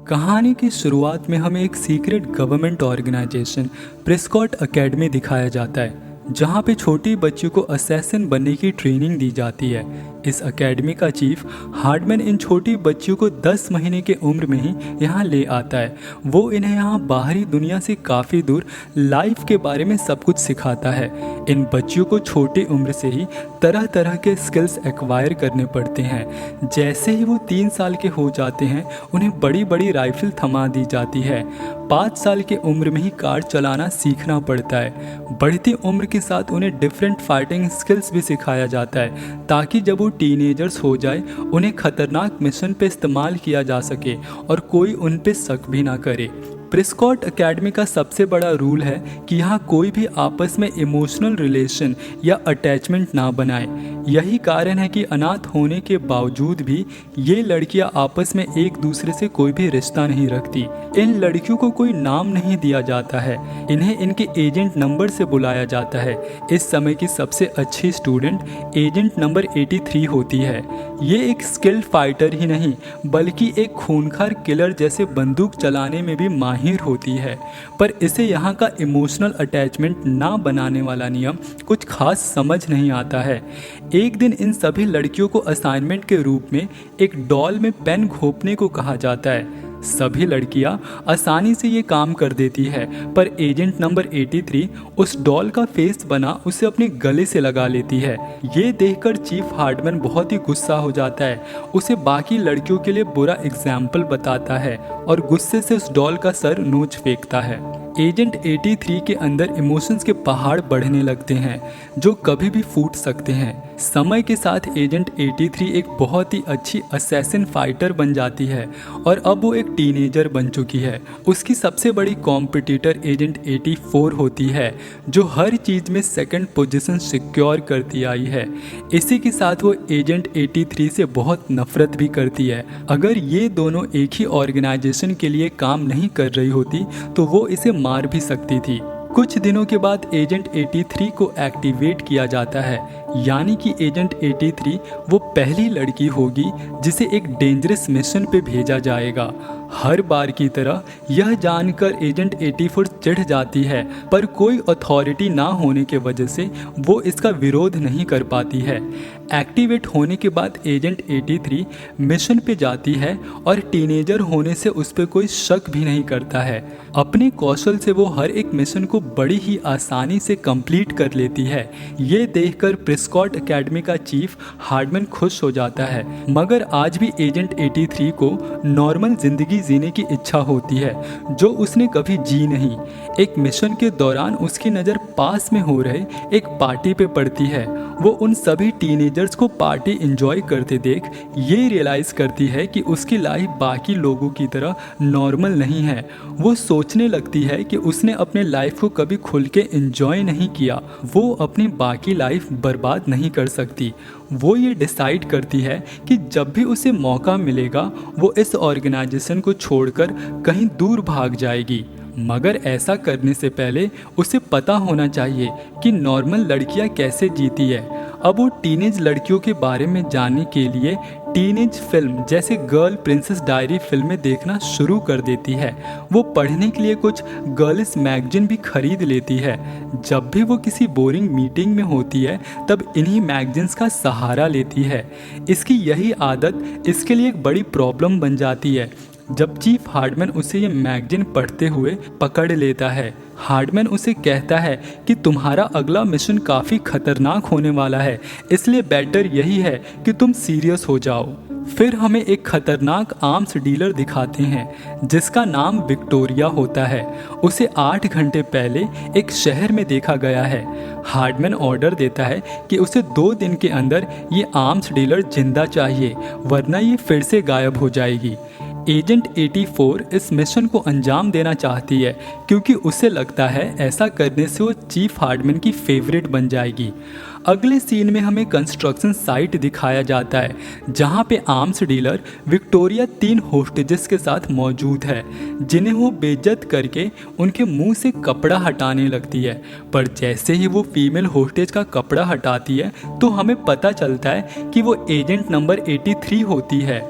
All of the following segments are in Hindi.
कहानी की शुरुआत में हमें एक secret government organization Prescott academy दिखाया जाता है, जहां पे छोटी बच्चियों को असैसिन बनने की ट्रेनिंग दी जाती है। इस एकेडमी का चीफ हार्डमैन इन छोटी बच्चियों को 10 महीने की उम्र में ही यहाँ ले आता है। वो इन्हें यहाँ बाहरी दुनिया से काफ़ी दूर लाइफ के बारे में सब कुछ सिखाता है। इन बच्चियों को छोटी उम्र से ही तरह तरह के स्किल्स एक्वायर करने पड़ते हैं। जैसे ही वो 3 साल के हो जाते हैं, उन्हें बड़ी बड़ी राइफल थमा दी जाती है। 5 साल की उम्र में ही कार चलाना सीखना पड़ता है। बढ़ती उम्र के साथ उन्हें डिफरेंट फाइटिंग स्किल्स भी सिखाया जाता है, ताकि जब वो टीनेजर्स हो जाए उन्हें खतरनाक मिशन पे इस्तेमाल किया जा सके और कोई उन पे शक भी ना करे। प्रेस्कॉट एकेडमी का सबसे बड़ा रूल है कि यहाँ कोई भी आपस में इमोशनल रिलेशन या अटैचमेंट ना बनाए। यही कारण है कि अनाथ होने के बावजूद भी ये लड़कियाँ आपस में एक दूसरे से कोई भी रिश्ता नहीं रखती। इन लड़कियों को कोई नाम नहीं दिया जाता है, इन्हें इनके एजेंट नंबर से बुलाया जाता है। इस समय की सबसे अच्छी स्टूडेंट एजेंट नंबर 83 होती है। ये एक स्किल्ड फाइटर ही नहीं, बल्कि एक खूंखार किलर जैसे बंदूक चलाने में भी माहिर होती है। पर इसे यहाँ का इमोशनल अटैचमेंट ना बनाने वाला नियम कुछ खास समझ नहीं आता है। एक दिन इन सभी लड़कियों को असाइनमेंट के रूप में एक डॉल में पेन घोंपने को कहा जाता है। सभी लड़कियां आसानी से ये काम कर देती है, पर एजेंट नंबर 83 उस डॉल का फेस बना उसे अपने गले से लगा लेती है। ये देखकर चीफ हार्डमैन बहुत ही गुस्सा हो जाता है। उसे बाकी लड़कियों के लिए बुरा एग्जाम्पल बताता है और गुस्से से उस डॉल का सर नोच फेंकता है। एजेंट 83 के अंदर इमोशंस के पहाड़ बढ़ने लगते हैं, जो कभी भी फूट सकते हैं। समय के साथ एजेंट 83 एक बहुत ही अच्छी असैसिन फाइटर बन जाती है और अब वो एक टीनेजर बन चुकी है। उसकी सबसे बड़ी कॉम्पिटिटर एजेंट 84 होती है, जो हर चीज़ में सेकंड पोजीशन सिक्योर करती आई है। इसी के साथ वो एजेंट 83 से बहुत नफरत भी करती है। अगर ये दोनों एक ही ऑर्गेनाइजेशन के लिए काम नहीं कर रही होती तो वो इसे मार भी सकती थी। कुछ दिनों के बाद एजेंट 83 को एक्टिवेट किया जाता है, यानी कि एजेंट 83 वो पहली लड़की होगी जिसे एक डेंजरस मिशन पे भेजा जाएगा। हर बार की तरह यह जानकर एजेंट 84 चिढ़ जाती है, पर कोई अथॉरिटी ना होने के वजह से वो इसका विरोध नहीं कर पाती है। एक्टिवेट होने के बाद एजेंट 83 मिशन पे जाती है और टीनेजर होने से उस पर कोई शक भी नहीं करता है। अपने कौशल से वो हर एक मिशन को बड़ी ही आसानी से कंप्लीट कर लेती है। ये देखकर प्रेस्कॉट एकेडमी का चीफ हार्डमैन खुश हो जाता है, मगर आज भी एजेंट 83 को नॉर्मल जिंदगी जीने की इच्छा होती है, जो उसने कभी जी नहीं। एक मिशन के दौरान उसकी नज़र पास में हो रहे एक पार्टी पे पड़ती है। वो उन सभी टीनेजर्स को पार्टी एंजॉय करते देख ये रियलाइज़ करती है कि उसकी लाइफ बाकी लोगों की तरह नॉर्मल नहीं है। वो सोचने लगती है कि उसने अपने लाइफ को कभी खुल के एंजॉय नहीं किया, वो अपनी बाकी लाइफ बर्बाद नहीं कर सकती। वो ये डिसाइड करती है कि जब भी उसे मौका मिलेगा वो इस ऑर्गेनाइजेशन को छोड़कर कहीं दूर भाग जाएगी। मगर ऐसा करने से पहले उसे पता होना चाहिए कि नॉर्मल लड़कियां कैसे जीती है। अब वो टीनेज लड़कियों के बारे में जानने के लिए टीनेज फिल्म जैसे गर्ल प्रिंसेस डायरी फिल्में देखना शुरू कर देती है। वो पढ़ने के लिए कुछ गर्ल्स मैगजीन भी खरीद लेती है। जब भी वो किसी बोरिंग मीटिंग में होती है तब इन्हीं मैगजीन्स का सहारा लेती है। इसकी यही आदत इसके लिए एक बड़ी प्रॉब्लम बन जाती है। जब चीफ हार्डमैन उसे ये मैगजीन पढ़ते हुए पकड़ लेता है, हार्डमैन उसे कहता है कि तुम्हारा अगला मिशन काफ़ी खतरनाक होने वाला है, इसलिए बेटर यही है कि तुम सीरियस हो जाओ। फिर हमें एक खतरनाक आर्म्स डीलर दिखाते हैं जिसका नाम विक्टोरिया होता है। उसे 8 घंटे पहले एक शहर में देखा गया है। हार्डमैन ऑर्डर देता है कि उसे 2 दिन के अंदर ये आर्म्स डीलर जिंदा चाहिए, वरना ये फिर से गायब हो जाएगी। एजेंट 84 इस मिशन को अंजाम देना चाहती है, क्योंकि उसे लगता है ऐसा करने से वो चीफ हार्डमैन की फेवरेट बन जाएगी। अगले सीन में हमें कंस्ट्रक्शन साइट दिखाया जाता है, जहां पे आर्म्स डीलर विक्टोरिया 3 होस्टेजेस के साथ मौजूद है, जिन्हें वो बेइज्जत करके उनके मुंह से कपड़ा हटाने लगती है। पर जैसे ही वो फीमेल होस्टेज का कपड़ा हटाती है तो हमें पता चलता है कि वो एजेंट नंबर 83 होती है।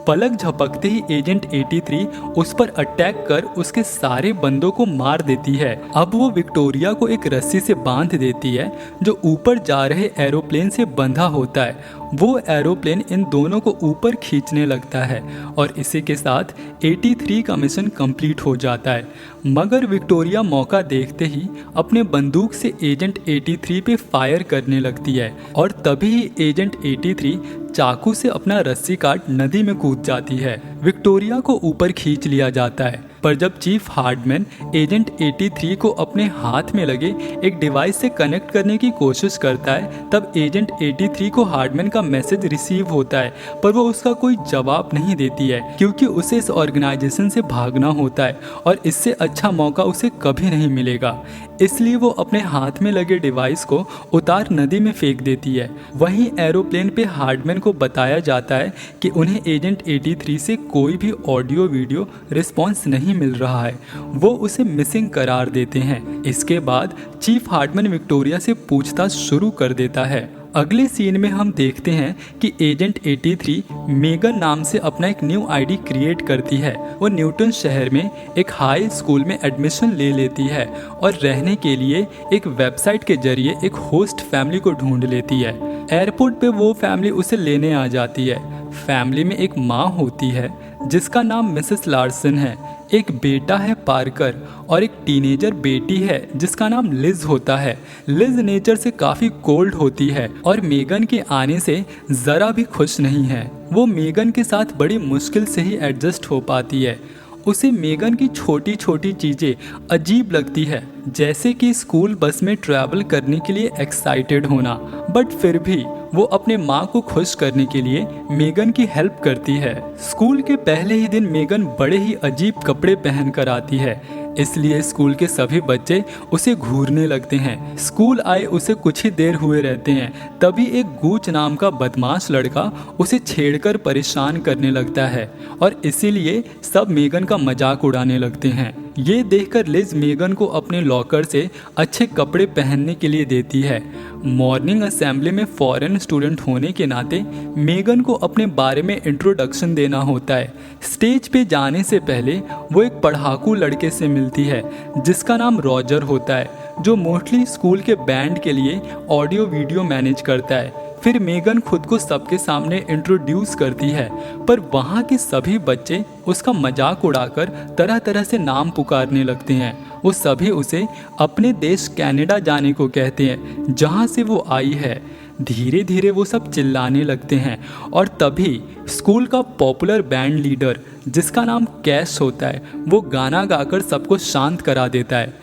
पलक झपकते ही एजेंट 83 उस पर अटैक कर उसके सारे बंदों को मार देती है। अब वो विक्टोरिया को एक रस्सी से बांध देती है जो ऊपर जा रहे एरोप्लेन से बंधा होता है। वो एरोप्लेन इन दोनों को ऊपर खींचने लगता है और इसी के साथ 83 का मिशन कंप्लीट हो जाता है। मगर विक्टोरिया मौका देखते ही अपने बंदूक से एजेंट 83 पे फायर करने लगती है और तभी एजेंट 83 चाकू से अपना रस्सी काट नदी में कूद जाती है। विक्टोरिया को ऊपर खींच लिया जाता है, पर जब चीफ हार्डमैन एजेंट 83 को अपने हाथ में लगे एक डिवाइस से कनेक्ट करने की कोशिश करता है, तब एजेंट 83 को हार्डमैन का मैसेज रिसीव होता है, पर वो उसका कोई जवाब नहीं देती है क्योंकि उसे इस ऑर्गेनाइजेशन से भागना होता है और इससे अच्छा मौका उसे कभी नहीं मिलेगा। इसलिए वो अपने हाथ में लगे डिवाइस को उतार नदी में फेंक देती है। वहीं एरोप्लेन पे हार्डमैन को बताया जाता है कि उन्हें एजेंट 83 से कोई भी ऑडियो वीडियो रिस्पॉन्स नहीं मिल रहा है। वो उसे मिसिंग करार देते हैं। इसके बाद चीफ हार्डमैन विक्टोरिया से पूछताछ शुरू कर देता है। अगले सीन में हम देखते हैं कि एजेंट 83 मेगन नाम से अपना एक न्यू आईडी क्रिएट करती है। वो न्यूटन शहर में एक हाई स्कूल में एडमिशन ले लेती है और रहने के लिए एक वेबसाइट के जरिए एक होस्ट फैमिली को ढूंढ लेती है। एयरपोर्ट पे वो फैमिली उसे लेने आ जाती है। फैमिली में एक माँ होती है जिसका नाम मिसेस लार्सन है, एक बेटा है पार्कर और एक टीनेजर बेटी है जिसका नाम लिज होता है। लिज नेचर से काफ़ी कोल्ड होती है और मेगन के आने से ज़रा भी खुश नहीं है। वो मेगन के साथ बड़ी मुश्किल से ही एडजस्ट हो पाती है। उसे मेगन की छोटी छोटी चीज़ें अजीब लगती है, जैसे कि स्कूल बस में ट्रैवल करने के लिए एक्साइटेड होना, बट फिर भी वो अपने माँ को खुश करने के लिए मेगन की हेल्प करती है। स्कूल के पहले ही दिन मेगन बड़े ही अजीब कपड़े पहन कर आती है, इसलिए स्कूल के सभी बच्चे उसे घूरने लगते हैं। स्कूल आए उसे कुछ ही देर हुए रहते हैं, तभी एक गूच नाम का बदमाश लड़का उसे छेड़कर परेशान करने लगता है और इसीलिए सब मेगन का मजाक उड़ाने लगते हैं। ये देखकर लिज मेगन को अपने लॉकर से अच्छे कपड़े पहनने के लिए देती है। मॉर्निंग असेंबली में फॉरेन स्टूडेंट होने के नाते मेगन को अपने बारे में इंट्रोडक्शन देना होता है। स्टेज पे जाने से पहले वो एक पढ़ाकू लड़के से मिलती है जिसका नाम रॉजर होता है, जो मोस्टली स्कूल के बैंड के लिए ऑडियो वीडियो मैनेज करता है। फिर मेगन खुद को सबके सामने इंट्रोड्यूस करती है, पर वहाँ के सभी बच्चे उसका मजाक उड़ाकर तरह तरह से नाम पुकारने लगते हैं। वो सभी उसे अपने देश कनाडा जाने को कहते हैं जहाँ से वो आई है। धीरे धीरे वो सब चिल्लाने लगते हैं और तभी स्कूल का पॉपुलर बैंड लीडर जिसका नाम कैश होता है, वो गाना गाकर सबको शांत करा देता है।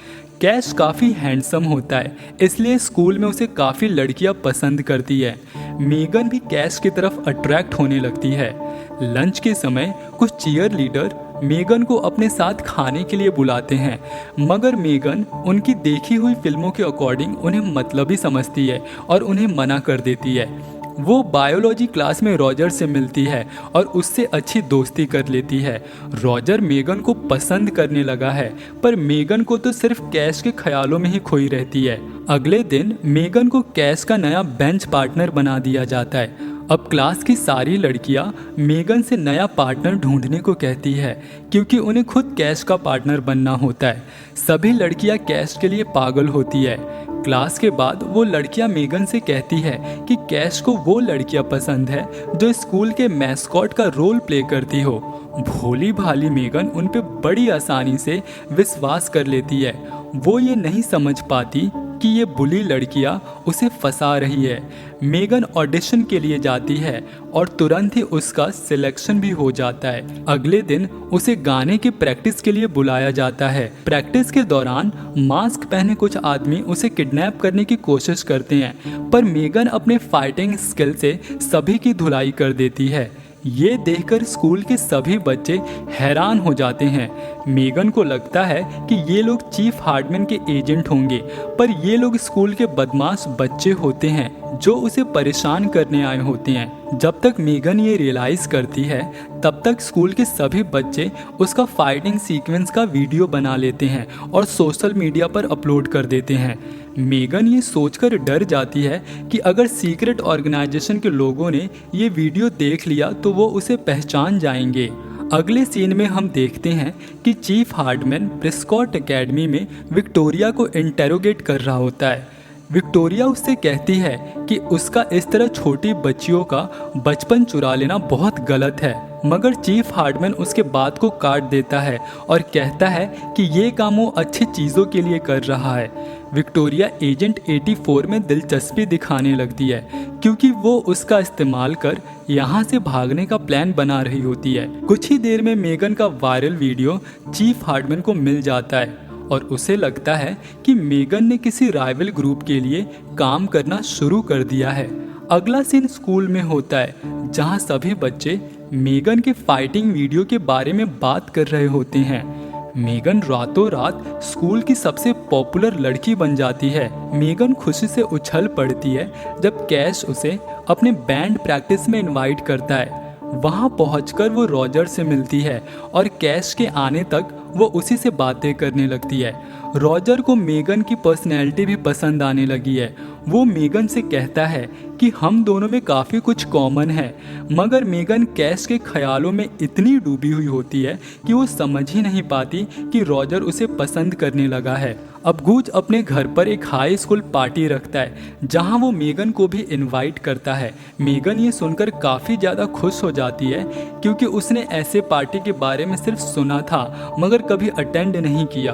कैश काफ़ी हैंडसम होता है, इसलिए स्कूल में उसे काफ़ी लड़कियां पसंद करती है। मेगन भी कैश की तरफ अट्रैक्ट होने लगती है। लंच के समय कुछ चीयर लीडर मेगन को अपने साथ खाने के लिए बुलाते हैं, मगर मेगन उनकी देखी हुई फिल्मों के अकॉर्डिंग उन्हें मतलबी समझती है और उन्हें मना कर देती है। वो बायोलॉजी क्लास में रॉजर से मिलती है और उससे अच्छी दोस्ती कर लेती है। रॉजर मेगन को पसंद करने लगा है, पर मेगन को तो सिर्फ कैश के ख्यालों में ही खोई रहती है। अगले दिन मेगन को कैश का नया बेंच पार्टनर बना दिया जाता है। अब क्लास की सारी लड़कियां मेगन से नया पार्टनर ढूंढने को कहती है क्योंकि उन्हें खुद कैश का पार्टनर बनना होता है। सभी लड़कियां कैश के लिए पागल होती है। क्लास के बाद वो लड़कियां मेगन से कहती है कि कैश को वो लड़कियां पसंद है जो स्कूल के मैस्कॉट का रोल प्ले करती हो। भोली भाली मेगन उन पे बड़ी आसानी से विश्वास कर लेती है। वो ये नहीं समझ पाती कि ये बुली लड़कियां उसे फंसा रही है। मेगन ऑडिशन के लिए जाती है और तुरंत ही उसका सिलेक्शन भी हो जाता है। अगले दिन उसे गाने की प्रैक्टिस के लिए बुलाया जाता है। प्रैक्टिस के दौरान मास्क पहने कुछ आदमी उसे किडनैप करने की कोशिश करते हैं, पर मेगन अपने फाइटिंग स्किल से सभी की धुलाई कर देती है। ये देखकर स्कूल के सभी बच्चे हैरान हो जाते हैं। मेगन को लगता है कि ये लोग चीफ हार्डमैन के एजेंट होंगे, पर ये लोग स्कूल के बदमाश बच्चे होते हैं जो उसे परेशान करने आए होते हैं। जब तक मेगन ये रियलाइज करती है तब तक स्कूल के सभी बच्चे उसका फाइटिंग सीक्वेंस का वीडियो बना लेते हैं और सोशल मीडिया पर अपलोड कर देते हैं। मेगन ये सोचकर डर जाती है कि अगर सीक्रेट ऑर्गेनाइजेशन के लोगों ने ये वीडियो देख लिया तो वो उसे पहचान जाएंगे। अगले सीन में हम देखते हैं कि चीफ हार्डमैन प्रेस्कॉट एकेडमी में विक्टोरिया को इंटेरोगेट कर रहा होता है। विक्टोरिया उससे कहती है कि उसका इस तरह छोटी बच्चियों का बचपन चुरा लेना बहुत गलत है, मगर चीफ हार्डमैन उसके बात को काट देता है और कहता है कि ये काम वो अच्छी चीज़ों के लिए कर रहा है। विक्टोरिया एजेंट 84 में दिलचस्पी दिखाने लगती है क्योंकि वो उसका इस्तेमाल कर यहाँ से भागने का प्लान बना रही होती है। कुछ ही देर में मेगन का वायरल वीडियो चीफ हार्डमैन को मिल जाता है और उसे लगता है कि मेगन ने किसी राइवल ग्रुप के लिए काम करना शुरू कर दिया है। अगला सीन स्कूल में होता है जहां सभी बच्चे मेगन के फाइटिंग वीडियो के बारे में बात कर रहे होते हैं। मेगन रातों रात स्कूल की सबसे पॉपुलर लड़की बन जाती है। मेगन खुशी से उछल पड़ती है जब कैश उसे अपने बैंड प्रैक्टिस में इनवाइट करता है। वहां पहुंचकर वो रॉजर से मिलती है और कैश के आने तक वो उसी से बातें करने लगती है। रॉजर को मेगन की पर्सनैलिटी भी पसंद आने लगी है। वो मेगन से कहता है कि हम दोनों में काफ़ी कुछ कॉमन है, मगर मेगन कैश के ख्यालों में इतनी डूबी हुई होती है कि वो समझ ही नहीं पाती कि रॉजर उसे पसंद करने लगा है। अब गूज अपने घर पर एक हाई स्कूल पार्टी रखता है जहां वो मेगन को भी इनवाइट करता है। मेगन ये सुनकर काफ़ी ज़्यादा खुश हो जाती है क्योंकि उसने ऐसे पार्टी के बारे में सिर्फ सुना था मगर कभी अटेंड नहीं किया।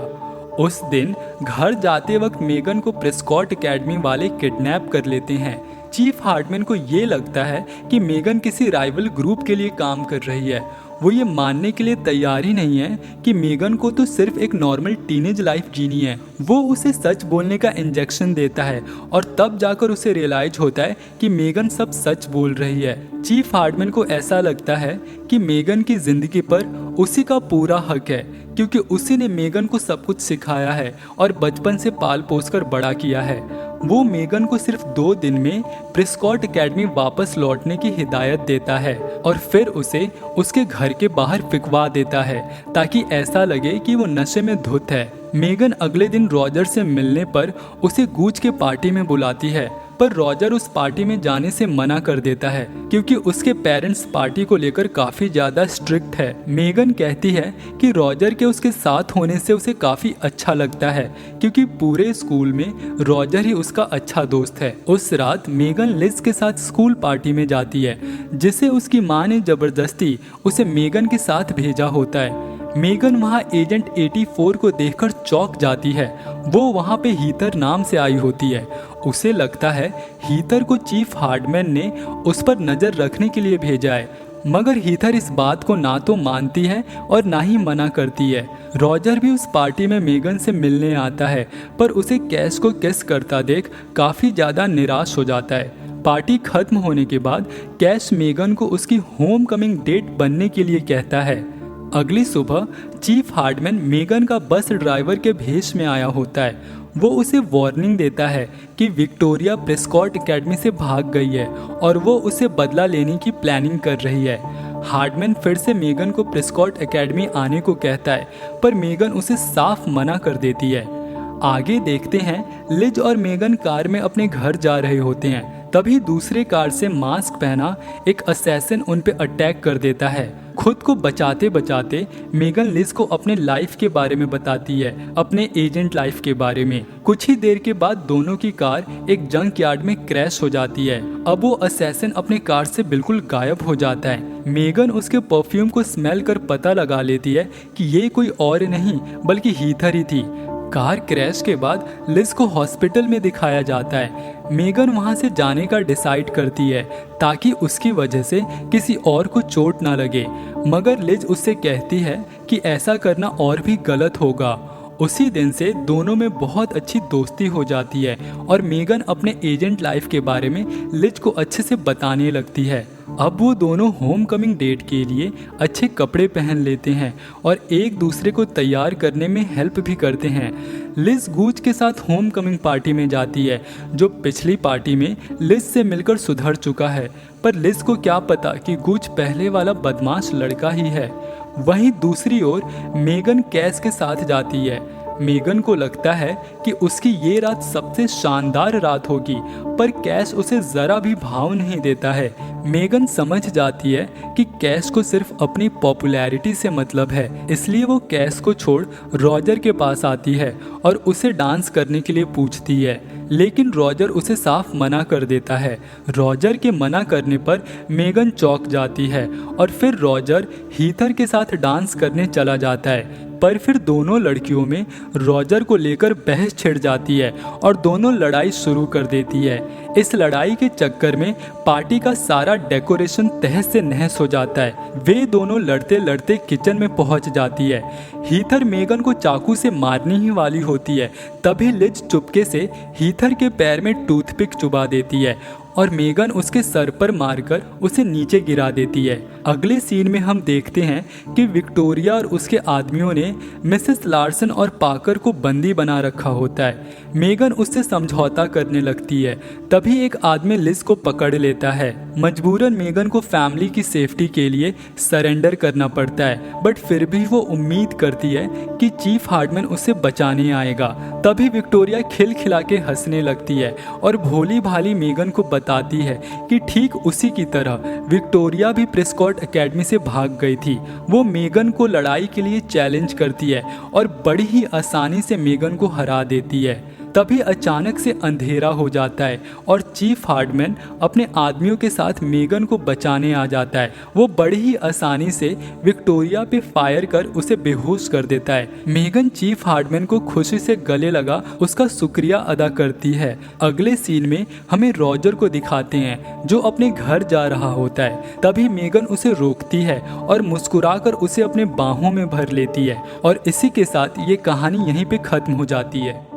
उस दिन घर जाते वक्त मेगन को प्रेस्कॉट एकेडमी वाले किडनैप कर लेते हैं। चीफ हार्डमैन को ये लगता है कि मेगन किसी राइवल ग्रुप के लिए काम कर रही है। वो ये मानने के लिए तैयार ही नहीं है कि मेगन को तो सिर्फ एक नॉर्मल टीनेज लाइफ जीनी है। वो उसे सच बोलने का इंजेक्शन देता है और तब जाकर उसे रियलाइज होता है कि मेगन सब सच बोल रही है। चीफ हार्डमैन को ऐसा लगता है कि मेगन की जिंदगी पर उसी का पूरा हक है क्योंकि उसी ने मेगन को सब कुछ सिखाया है और बचपन से पाल पोस कर बड़ा किया है। वो मेगन को सिर्फ 2 दिन में प्रेस्कॉट एकेडमी वापस लौटने की हिदायत देता है और फिर उसे उसके घर के बाहर फिकवा देता है ताकि ऐसा लगे कि वो नशे में धुत है। मेगन अगले दिन रॉजर से मिलने पर उसे गूज के पार्टी में बुलाती है, पर रॉजर उस पार्टी में जाने से मना कर देता है क्योंकि उसके पेरेंट्स पार्टी को लेकर काफी ज्यादा स्ट्रिक्ट है। मेगन कहती है कि रॉजर के उसके साथ होने से उसे काफी अच्छा लगता है क्योंकि पूरे स्कूल में रॉजर ही उसका अच्छा दोस्त है। उस रात मेगन लिज के साथ स्कूल पार्टी में जाती है जिसे उसकी माँ ने जबरदस्ती उसे मेगन के साथ भेजा होता है। मेगन वहाँ एजेंट 84 को देखकर चौंक जाती है। वो वहाँ पे हीथर नाम से आई होती है। उसे लगता है हीथर को चीफ हार्डमैन ने उस पर नज़र रखने के लिए भेजा है, मगर हीथर इस बात को ना तो मानती है और ना ही मना करती है। रॉजर भी उस पार्टी में मेगन से मिलने आता है पर उसे कैश को किस करता देख काफ़ी ज़्यादा निराश हो जाता है। पार्टी खत्म होने के बाद कैश मेगन को उसकी होम कमिंग डेट बनने के लिए कहता है। अगली सुबह चीफ हार्डमैन मेगन का बस ड्राइवर के भेष में आया होता है। वो उसे वार्निंग देता है कि विक्टोरिया प्रेस्कॉट एकेडमी से भाग गई है और वो उसे बदला लेने की प्लानिंग कर रही है। हार्डमैन फिर से मेगन को प्रेस्कॉट एकेडमी आने को कहता है पर मेगन उसे साफ मना कर देती है। आगे देखते हैं लिज और मेगन कार में अपने घर जा रहे होते हैं। तभी दूसरे कार से मास्क पहना एक असैसिन उन पे अटैक कर देता है। खुद को बचाते बचाते मेगन लिज को अपने लाइफ के बारे में बताती है, अपने एजेंट लाइफ के बारे में। कुछ ही देर के बाद दोनों की कार एक जंक यार्ड में क्रैश हो जाती है। अब वो असैसिन अपने कार से बिल्कुल गायब हो जाता है। मेगन उसके परफ्यूम को स्मेल कर पता लगा लेती है कि ये कोई और नहीं बल्कि हीथर ही थी। कार क्रैश के बाद लिज को हॉस्पिटल में दिखाया जाता है। मेगन वहां से जाने का डिसाइड करती है ताकि उसकी वजह से किसी और को चोट ना लगे, मगर लिज उससे कहती है कि ऐसा करना और भी गलत होगा। उसी दिन से दोनों में बहुत अच्छी दोस्ती हो जाती है और मेगन अपने एजेंट लाइफ के बारे में लिज को अच्छे से बताने लगती है। अब वो दोनों होम कमिंग डेट के लिए अच्छे कपड़े पहन लेते हैं और एक दूसरे को तैयार करने में हेल्प भी करते हैं। लिज गूच के साथ होम कमिंग पार्टी में जाती है, जो पिछली पार्टी में लिज से मिलकर सुधर चुका है, पर लिज को क्या पता कि गूच पहले वाला बदमाश लड़का ही है। वहीं दूसरी ओर मेगन कैस के साथ जाती है। मेगन को लगता है कि उसकी ये रात सबसे शानदार रात होगी, पर कैश उसे जरा भी भाव नहीं देता है। मेगन समझ जाती है कि कैश को सिर्फ अपनी पॉपुलैरिटी से मतलब है, इसलिए वो कैश को छोड़ रॉजर के पास आती है और उसे डांस करने के लिए पूछती है, लेकिन रॉजर उसे साफ मना कर देता है। रॉजर के मना करने पर मेगन चौंक जाती है और फिर रॉजर हीथर के साथ डांस करने चला जाता है। पर फिर दोनों लड़कियों में रॉजर को लेकर बहस छिड़ जाती है और दोनों लड़ाई शुरू कर देती है। इस लड़ाई के चक्कर में पार्टी का सारा डेकोरेशन तहस से नहस हो जाता है। वे दोनों लड़ते लड़ते किचन में पहुंच जाती है। हीथर मेगन को चाकू से मारने ही वाली होती है, तभी लिज चुपके से हीथर के पैर में टूथपिक चुबा देती है और मेगन उसके सर पर मारकर उसे नीचे गिरा देती है। अगले सीन में हम देखते हैं कि विक्टोरिया और उसके आदमियों ने मिसेस लार्सन और पाकर को बंदी बना रखा होता है। मेगन उससे समझौता करने लगती है, तभी एक आदमी लिज को पकड़ लेता है। मजबूरन मेगन को फैमिली की सेफ्टी के लिए सरेंडर करना पड़ता है, बट फिर भी वो उम्मीद करती है कि चीफ हार्डमैन उसे बचाने आएगा। तभी विक्टोरिया खिलखिला के हंसने लगती है और भोली भाली मेगन को बताती है कि ठीक उसी की तरह विक्टोरिया भी प्रेस्कॉट एकेडमी से भाग गई थी। वो मेगन को लड़ाई के लिए चैलेंज करती है और बड़ी ही आसानी से मेगन को हरा देती है। तभी अचानक से अंधेरा हो जाता है और चीफ हार्डमैन अपने आदमियों के साथ मेगन को बचाने आ जाता है। वो बड़ी ही आसानी से विक्टोरिया पे फायर कर उसे बेहोश कर देता है। मेगन चीफ हार्डमैन को खुशी से गले लगा उसका शुक्रिया अदा करती है। अगले सीन में हमें रॉजर को दिखाते हैं, जो अपने घर जा रहा होता है। तभी मेगन उसे रोकती है और मुस्कुराकर उसे अपने बाहों में भर लेती है और इसी के साथ ये कहानी यहीं पे खत्म हो जाती है।